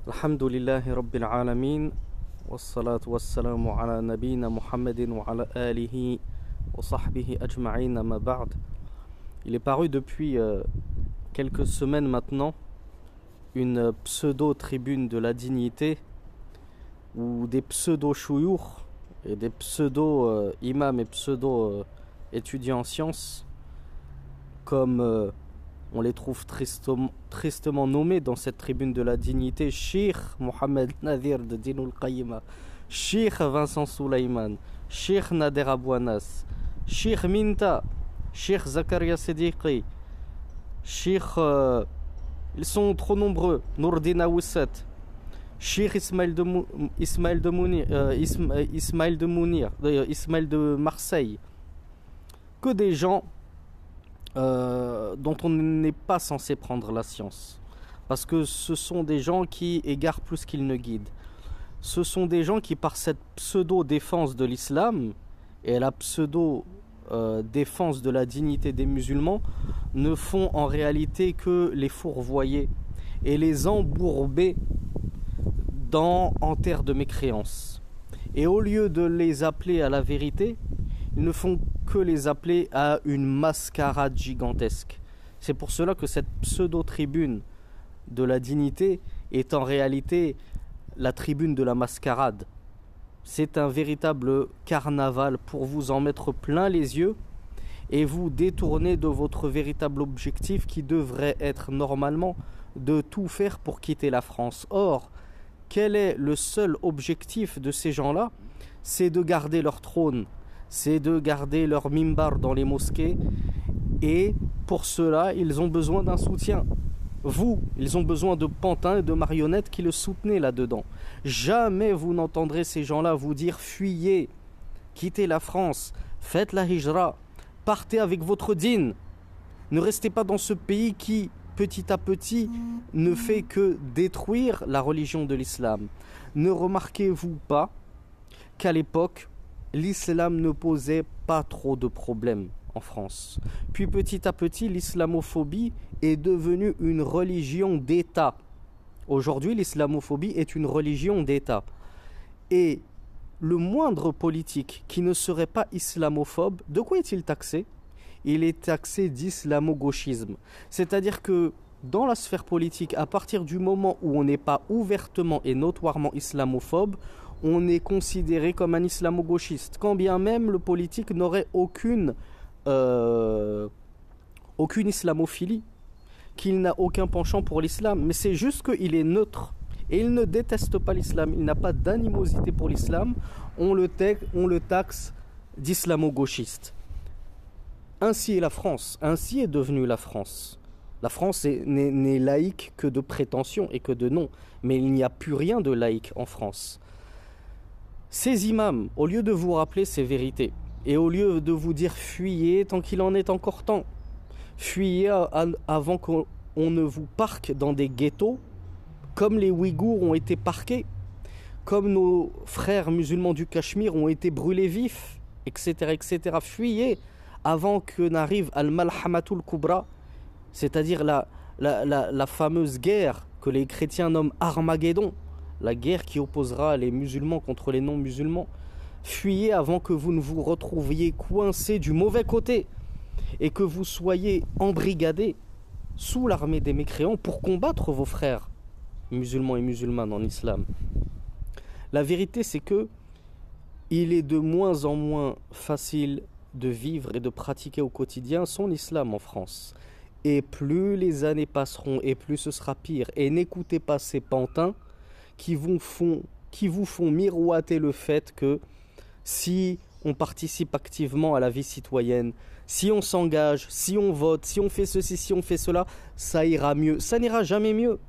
الحمد لله رب العالمين والصلاة والسلام على نبينا محمد وعلى آله وصحبه أجمعين ما بعد. Il est paru depuis quelques semaines maintenant une pseudo-tribune de la dignité où des pseudo-chouyours et des pseudo-imams et pseudo-étudiants en sciences comme on les trouve tristement nommés dans cette tribune de la dignité: Cheikh Mohamed Nadir de Dinoul Qayyima, Cheikh Vincent Souleyman, Cheikh Nader Abouanas, Cheikh Minta, Cheikh Zakaria Sediqi, Cheikh, ils sont trop nombreux, Nourdin Aoussat, Cheikh Ismaël de Marseille, que des gens dont on n'est pas censé prendre la science, parce que ce sont des gens qui égarent plus qu'ils ne guident. Ce sont des gens qui, par cette pseudo-défense de l'islam et la pseudo-défense de la dignité des musulmans, ne font en réalité que les fourvoyer et les embourber en terre de mécréance. Et au lieu de les appeler à la vérité, ils ne font que les appeler à une mascarade gigantesque. C'est pour cela que cette pseudo-tribune de la dignité est en réalité la tribune de la mascarade. C'est un véritable carnaval pour vous en mettre plein les yeux et vous détourner de votre véritable objectif qui devrait être normalement de tout faire pour quitter la France. Or, quel est le seul objectif de ces gens-là? C'est de garder leur trône, c'est de garder leur mimbar dans les mosquées, et pour cela ils ont besoin d'un soutien. Ils ont besoin de pantins et de marionnettes qui le soutenaient là-dedans. Jamais vous n'entendrez ces gens-là vous dire: fuyez, quittez la France, faites la hijra, partez avec votre dîn, ne restez pas dans ce pays qui petit à petit ne fait que détruire la religion de l'islam. Ne remarquez-vous pas qu'à l'époque l'islam ne posait pas trop de problèmes en France? Puis petit à petit, l'islamophobie est devenue une religion d'État. Aujourd'hui, l'islamophobie est une religion d'État. Et le moindre politique qui ne serait pas islamophobe, de quoi est-il taxé? Il est taxé d'islamo-gauchisme. C'est-à-dire que dans la sphère politique, à partir du moment où on n'est pas ouvertement et notoirement islamophobe, on est considéré comme un islamo-gauchiste, quand bien même le politique n'aurait aucune islamophilie, qu'il n'a aucun penchant pour l'islam, mais c'est juste qu'il est neutre et il ne déteste pas l'islam, il n'a pas d'animosité pour l'islam, on le taxe d'islamo-gauchiste. Ainsi est la France, ainsi est devenue la France. La France n'est laïque que de prétention et que de nom, mais il n'y a plus rien de laïque en France. Ces imams, au lieu de vous rappeler ces vérités, et au lieu de vous dire fuyez tant qu'il en est encore temps, fuyez avant qu'on ne vous parque dans des ghettos, comme les Ouïghours ont été parqués, comme nos frères musulmans du Cachemire ont été brûlés vifs, etc., etc. Fuyez avant que n'arrive Al-Malhamatul Kubra, c'est-à-dire la fameuse guerre que les chrétiens nomment Armageddon, la guerre qui opposera les musulmans contre les non-musulmans. Fuyez avant que vous ne vous retrouviez coincés du mauvais côté et que vous soyez embrigadés sous l'armée des mécréants pour combattre vos frères musulmans et musulmanes en islam. La vérité, c'est que il est de moins en moins facile de vivre et de pratiquer au quotidien son islam en France. Et plus les années passeront et plus ce sera pire. Et n'écoutez pas ces pantins qui vous font miroiter le fait que si on participe activement à la vie citoyenne, si on s'engage, si on vote, si on fait ceci, si on fait cela, ça ira mieux. Ça n'ira jamais mieux.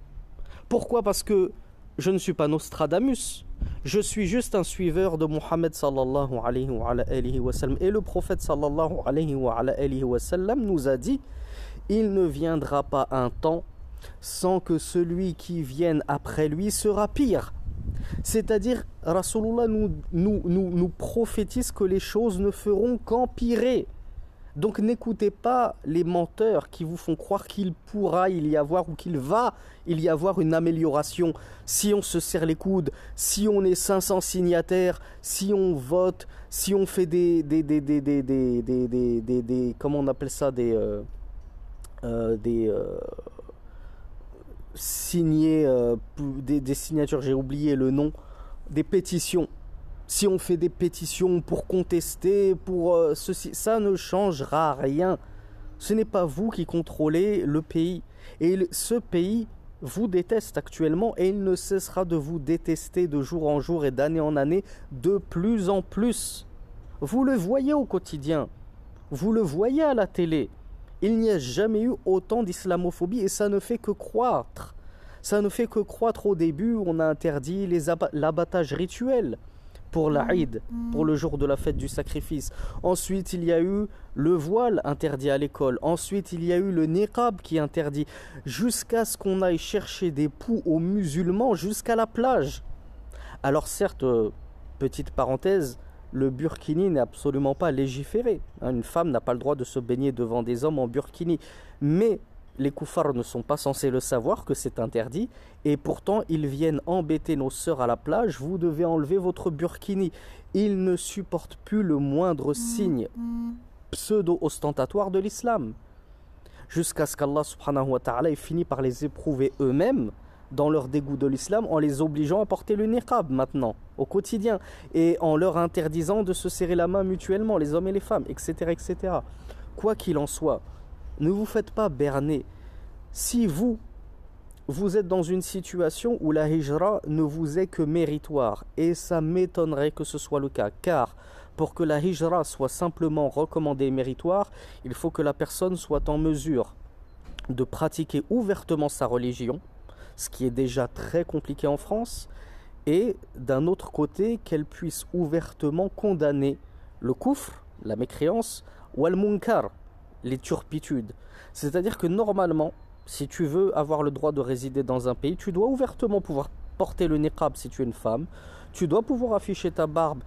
Pourquoi? Parce que je ne suis pas Nostradamus. Je suis juste un suiveur de Mohammed sallallahu alayhi wa sallam. Et le prophète sallallahu alayhi wa sallam nous a dit: il ne viendra pas un temps sans que celui qui vienne après lui sera pire. C'est-à-dire, Rasulullah nous prophétise que les choses ne feront qu'empirer. Donc n'écoutez pas les menteurs qui vous font croire qu'il pourra y avoir ou qu'il va y avoir une amélioration si on se serre les coudes, si on est 500 signataires, si on vote, si on fait comment on appelle ça, des signatures, j'ai oublié le nom, des pétitions. Si on fait des pétitions pour contester, pour ceci, ça ne changera rien. Ce n'est pas vous qui contrôlez le pays. Et ce pays vous déteste actuellement et il ne cessera de vous détester de jour en jour et d'année en année de plus en plus. Vous le voyez au quotidien. Vous le voyez à la télé. Il n'y a jamais eu autant d'islamophobie et ça ne fait que croître. Ça ne fait que croître. Au début, on a interdit l'abattage rituel pour l'Aïd, pour le jour de la fête du sacrifice. Ensuite, il y a eu le voile interdit à l'école. Ensuite, il y a eu le niqab qui est interdit. Jusqu'à ce qu'on aille chercher des poux aux musulmans jusqu'à la plage. Alors certes, petite parenthèse, le burkini n'est absolument pas légiféré. Une femme n'a pas le droit de se baigner devant des hommes en burkini. Mais les koufars ne sont pas censés le savoir que c'est interdit et pourtant ils viennent embêter nos sœurs à la plage. Vous devez enlever votre burkini. Ils ne supportent plus le moindre signe pseudo-ostentatoire de l'islam. Jusqu'à ce qu'Allah subhanahu wa ta'ala ait fini par les éprouver eux-mêmes dans leur dégoût de l'islam en les obligeant à porter le niqab maintenant, au quotidien, et en leur interdisant de se serrer la main mutuellement, les hommes et les femmes, etc. etc. Quoi qu'il en soit, ne vous faites pas berner. Si vous êtes dans une situation où la hijra ne vous est que méritoire, et ça m'étonnerait que ce soit le cas, car pour que la hijra soit simplement recommandée et méritoire, il faut que la personne soit en mesure de pratiquer ouvertement sa religion, ce qui est déjà très compliqué en France, et d'un autre côté, qu'elle puisse ouvertement condamner le kufr, la mécréance, ou al-munkar, les turpitudes. C'est-à-dire que normalement, si tu veux avoir le droit de résider dans un pays, tu dois ouvertement pouvoir porter le niqab si tu es une femme, tu dois pouvoir afficher ta barbe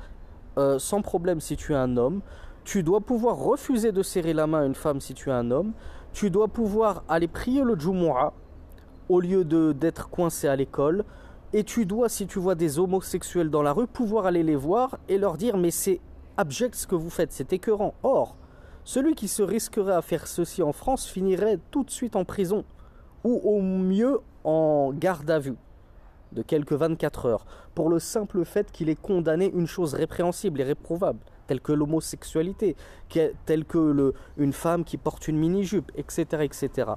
sans problème si tu es un homme, tu dois pouvoir refuser de serrer la main à une femme si tu es un homme, tu dois pouvoir aller prier le Jumu'ah au lieu d'être coincé à l'école, et tu dois, si tu vois des homosexuels dans la rue, pouvoir aller les voir et leur dire mais c'est abject ce que vous faites, c'est écœurant. Or, celui qui se risquerait à faire ceci en France finirait tout de suite en prison ou au mieux en garde à vue de quelques 24 heures pour le simple fait qu'il ait condamné une chose répréhensible et réprouvable telle que l'homosexualité, telle que une femme qui porte une mini-jupe, etc., etc.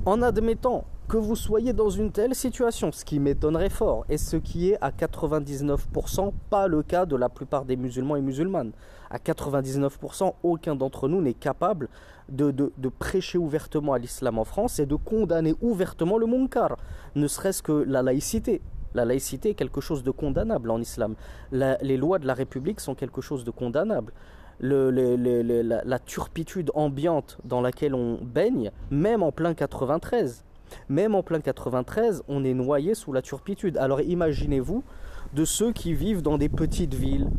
En admettant que vous soyez dans une telle situation, ce qui m'étonnerait fort, et ce qui est à 99% pas le cas de la plupart des musulmans et musulmanes. À 99%, aucun d'entre nous n'est capable de prêcher ouvertement à l'islam en France et de condamner ouvertement le munkar, ne serait-ce que la laïcité. La laïcité est quelque chose de condamnable en islam. Les lois de la République sont quelque chose de condamnable. La turpitude ambiante dans laquelle on baigne, même en plein 93. Même en plein 93, on est noyé sous la turpitude. Alors imaginez-vous de ceux qui vivent dans des petites villes,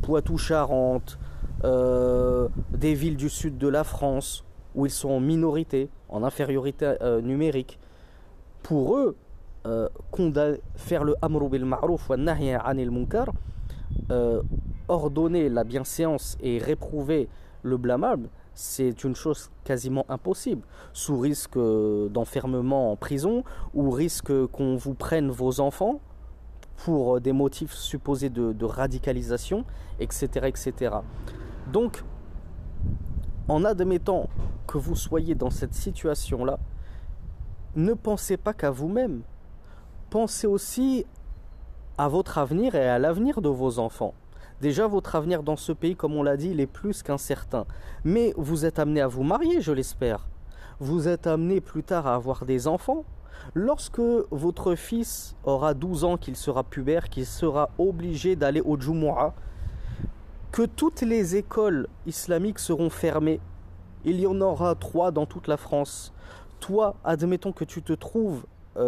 Poitou-Charentes, des villes du sud de la France, où ils sont en minorité, en infériorité numérique. Pour eux, faire le amru bil ma'ruf wa nahy anil munkar, ordonner la bienséance et réprouver le blâmable, c'est une chose quasiment impossible, sous risque d'enfermement en prison ou risque qu'on vous prenne vos enfants pour des motifs supposés de radicalisation, etc., etc. Donc, en admettant que vous soyez dans cette situation-là, ne pensez pas qu'à vous-même, pensez aussi à votre avenir et à l'avenir de vos enfants. Déjà, votre avenir dans ce pays, comme on l'a dit, il est plus qu'incertain. Mais vous êtes amené à vous marier, je l'espère. Vous êtes amené plus tard à avoir des enfants. Lorsque votre fils aura 12 ans, qu'il sera pubère, qu'il sera obligé d'aller au Jumu'ah, que toutes les écoles islamiques seront fermées. Il y en aura 3 dans toute la France. Toi, admettons que tu te trouves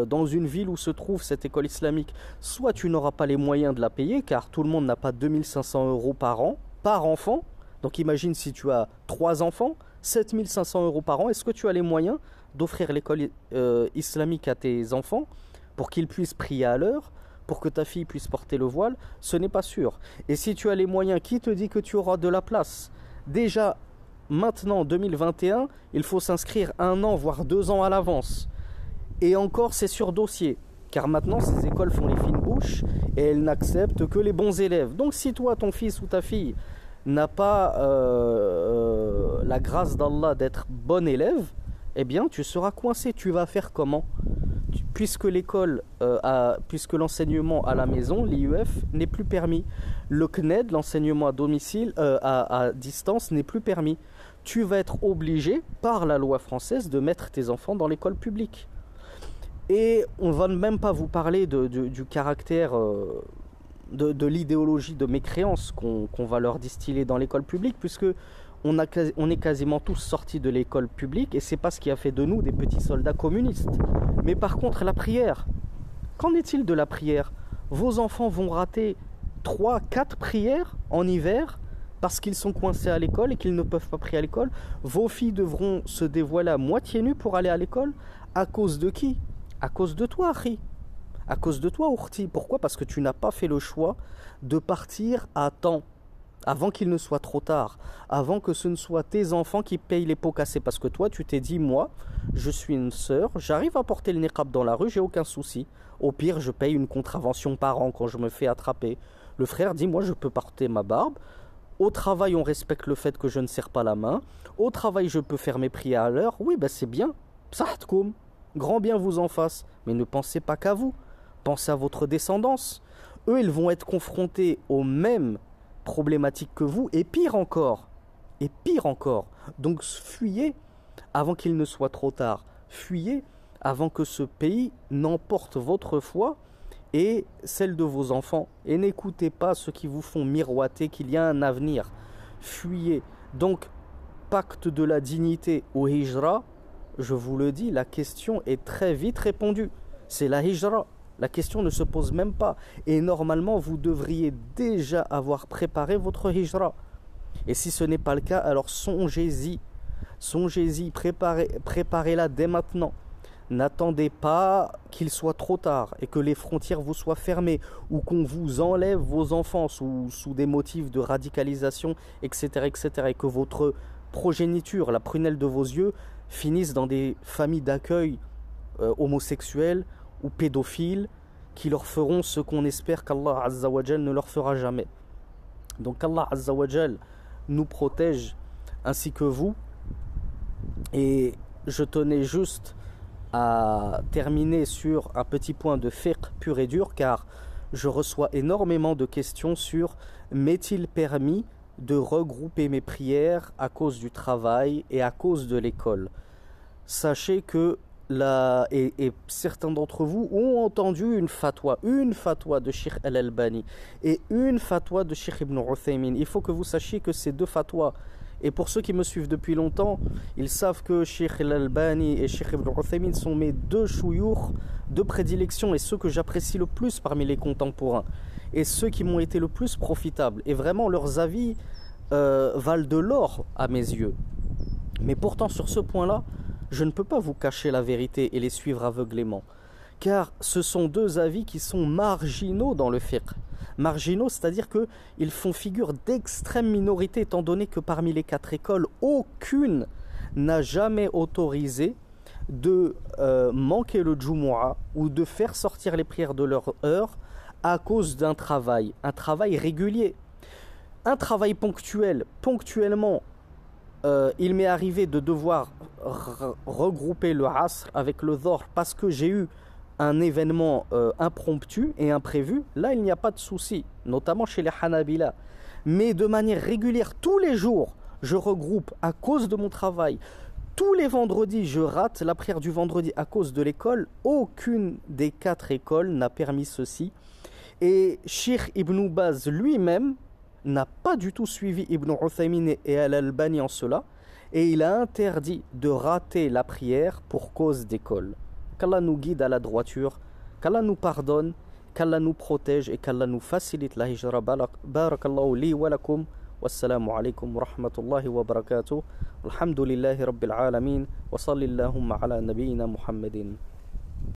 dans une ville où se trouve cette école islamique, soit tu n'auras pas les moyens de la payer, car tout le monde n'a pas 2500 € par an, par enfant, Donc imagine si tu as 3 enfants, 7500 euros par an, est-ce que tu as les moyens d'offrir l'école islamique à tes enfants pour qu'ils puissent prier à l'heure, pour que ta fille puisse porter le voile? Ce n'est pas sûr. Et si tu as les moyens, qui te dit que tu auras de la place? Déjà, maintenant, 2021, il faut s'inscrire 1 an, voire 2 ans à l'avance. Et encore, c'est sur dossier. Car maintenant, ces écoles font les fines bouches et elles n'acceptent que les bons élèves. Donc si toi, ton fils ou ta fille n'a pas la grâce d'Allah d'être bon élève, eh bien tu seras coincé. Tu vas faire comment? Puisque l'école, puisque l'enseignement à la maison, l'IUF, n'est plus permis. Le CNED, l'enseignement à domicile, à distance, n'est plus permis. Tu vas être obligé, par la loi française, de mettre tes enfants dans l'école publique. Et on ne va même pas vous parler du caractère, de l'idéologie de mécréance qu'on va leur distiller dans l'école publique, puisque on est quasiment tous sortis de l'école publique, et c'est pas ce qui a fait de nous des petits soldats communistes. Mais par contre, la prière, qu'en est-il de la prière? Vos enfants vont rater 3, 4 prières en hiver parce qu'ils sont coincés à l'école et qu'ils ne peuvent pas prier à l'école. Vos filles devront se dévoiler à moitié nues pour aller à l'école. À cause de qui? À cause de toi, Akhi. À cause de toi, Ourti. Pourquoi? Parce que tu n'as pas fait le choix de partir à temps, avant qu'il ne soit trop tard, avant que ce ne soit tes enfants qui payent les pots cassés. Parce que toi, tu t'es dit, moi, je suis une sœur, j'arrive à porter le niqab dans la rue, j'ai aucun souci. Au pire, je paye une contravention par an quand je me fais attraper. Le frère dit, moi, je peux porter ma barbe. Au travail, on respecte le fait que je ne serre pas la main. Au travail, je peux faire mes prières à l'heure. Oui, ben c'est bien. Psahtkoum. Grand bien vous en fasse. Mais ne pensez pas qu'à vous. Pensez à votre descendance. Eux, ils vont être confrontés aux mêmes problématiques que vous, et pire encore. Et pire encore. Donc fuyez avant qu'il ne soit trop tard. Fuyez avant que ce pays n'emporte votre foi et celle de vos enfants. Et n'écoutez pas ceux qui vous font miroiter qu'il y a un avenir. Fuyez. Donc, pacte de la dignité au hijra, je vous le dis, la question est très vite répondue. C'est la hijra. La question ne se pose même pas. Et normalement, vous devriez déjà avoir préparé votre hijra. Et si ce n'est pas le cas, alors songez-y. Songez-y, préparez-la dès maintenant. N'attendez pas qu'il soit trop tard et que les frontières vous soient fermées ou qu'on vous enlève vos enfants sous des motifs de radicalisation, etc., etc. Et que votre progéniture, la prunelle de vos yeux, finisse dans des familles d'accueil homosexuels ou pédophiles qui leur feront ce qu'on espère qu'Allah Azza wa Jal ne leur fera jamais. Donc qu'Allah Azza wa Jal nous protège ainsi que vous. Et je tenais juste à terminer sur un petit point de fiqh pur et dur, car je reçois énormément de questions sur m'est-il permis de regrouper mes prières à cause du travail et à cause de l'école. Sachez que et certains d'entre vous ont entendu une fatwa de Cheikh Al-Albani et une fatwa de Cheikh Ibn Uthaymin. Il faut que vous sachiez que ces deux fatwas, et pour ceux qui me suivent depuis longtemps, ils savent que Cheikh Al-Albani et Cheikh Ibn Uthaymin sont mes deux chouyours de prédilection et ceux que j'apprécie le plus parmi les contemporains et ceux qui m'ont été le plus profitables. Et vraiment, leurs avis valent de l'or à mes yeux. Mais pourtant, sur ce point-là, je ne peux pas vous cacher la vérité et les suivre aveuglément. Car ce sont deux avis qui sont marginaux dans le fiqh. Marginaux, c'est-à-dire qu'ils font figure d'extrême minorité, étant donné que parmi les 4 écoles, aucune n'a jamais autorisé de manquer le Jumu'ah ou de faire sortir les prières de leur heure à cause d'un travail régulier. Un travail ponctuel, ponctuellement, il m'est arrivé de devoir regrouper le Asr avec le Dhuhr parce que j'ai eu un événement impromptu et imprévu. Là, il n'y a pas de souci, notamment chez les Hanabila. Mais de manière régulière, tous les jours, je regroupe à cause de mon travail. Tous les vendredis, je rate la prière du vendredi à cause de l'école. Aucune des 4 écoles n'a permis ceci. Et Cheikh Ibn Baz lui-même n'a pas du tout suivi Ibn Uthaymin et Al-Albani en cela, et il a interdit de rater la prière pour cause d'école. Qu'Allah nous guide à la droiture, qu'Allah nous pardonne, qu'Allah nous protège et qu'Allah nous facilite la hijra. Barakallahu li wa lakum Wassalamu alaikum wa rahmatullahi wa barakatuh. Alhamdulillahi rabbil alamin. Wa salli Allahumma ala nabiyyina Muhammadin.